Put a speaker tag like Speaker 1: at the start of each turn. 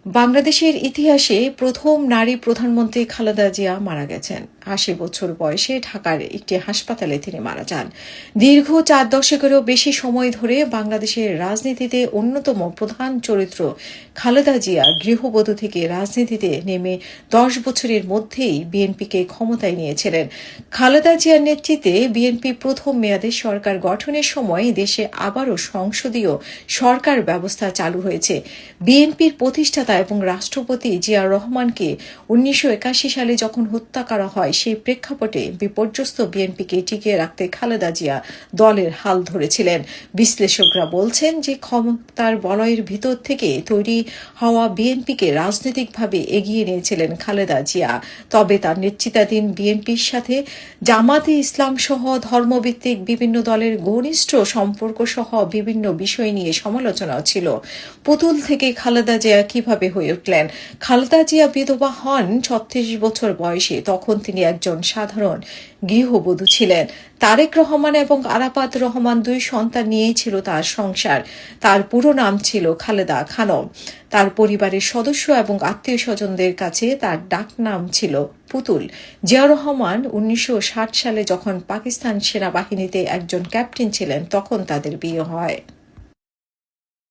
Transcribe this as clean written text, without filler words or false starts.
Speaker 1: বাংলাদেশের ইতিহাসে প্রথম নারী প্রধানমন্ত্রী খালেদা জিয়া মারা গেছেন। ৮০ বছর বয়সে ঢাকার একটি হাসপাতালে তিনি মারা যান। দীর্ঘ ৪ দশকেরও বেশি সময় ধরে বাংলাদেশের রাজনীতিতে অন্যতম প্রধান চরিত্র খালেদা জিয়া গৃহবধূ থেকে রাজনীতিতে নেমে ১০ বছরের মধ্যেই বিএনপিকে ক্ষমতায় নিয়েছিলেন। খালেদা জিয়ার নেতৃত্বে বিএনপি প্রথম মেয়াদে সরকার গঠনের সময় দেশে আবারও সংসদীয় সরকার ব্যবস্থা চালু হয়েছে। বিএনপির প্রতিষ্ঠাতা এবং রাষ্ট্রপতি জিয়াউর রহমানকে ১৯৮১ সালে যখন হত্যা করা হয়, সেই প্রেক্ষাপটে বিপর্যস্ত বিএনপিকে টিকিয়ে রাখতে খালেদা জিয়া দলের হাল ধরেছিলেন। বিশ্লেষকরা বলছেন যে ক্ষমতার বলয়ের ভিতর থেকে তৈরি হওয়া বিএনপিকে রাজনৈতিকভাবে এগিয়ে নিয়েছিলেন খালেদা জিয়া। তবে তার নেতৃত্বাধীন বিএনপির সাথে জামাতে ইসলাম সহ ধর্মভিত্তিক বিভিন্ন দলের ঘনিষ্ঠ সম্পর্ক সহ বিভিন্ন বিষয় নিয়ে সমালোচনাও ছিল। পুতুল থেকে খালেদা জিয়া কিভাবে হয়ে উঠলেন? খালেদা জিয়া বিধবা হন ৩৬ বছর বয়সে। তখন তিনি একজন সাধারণ গৃহবধূ ছিলেন। তারেক রহমান এবং আরাফাত রহমান ২ সন্তান নিয়েই ছিল তার সংসার। তার পুরো নাম ছিল খালেদা খানম। তার পরিবারের সদস্য এবং আত্মীয় স্বজনদের কাছে তার ডাকনাম ছিল পুতুল। জিয়াউর রহমান ১৯৬০ সালে যখন পাকিস্তান সেনাবাহিনীতে একজন ক্যাপ্টেন ছিলেন, তখন তাদের বিয়ে হয়।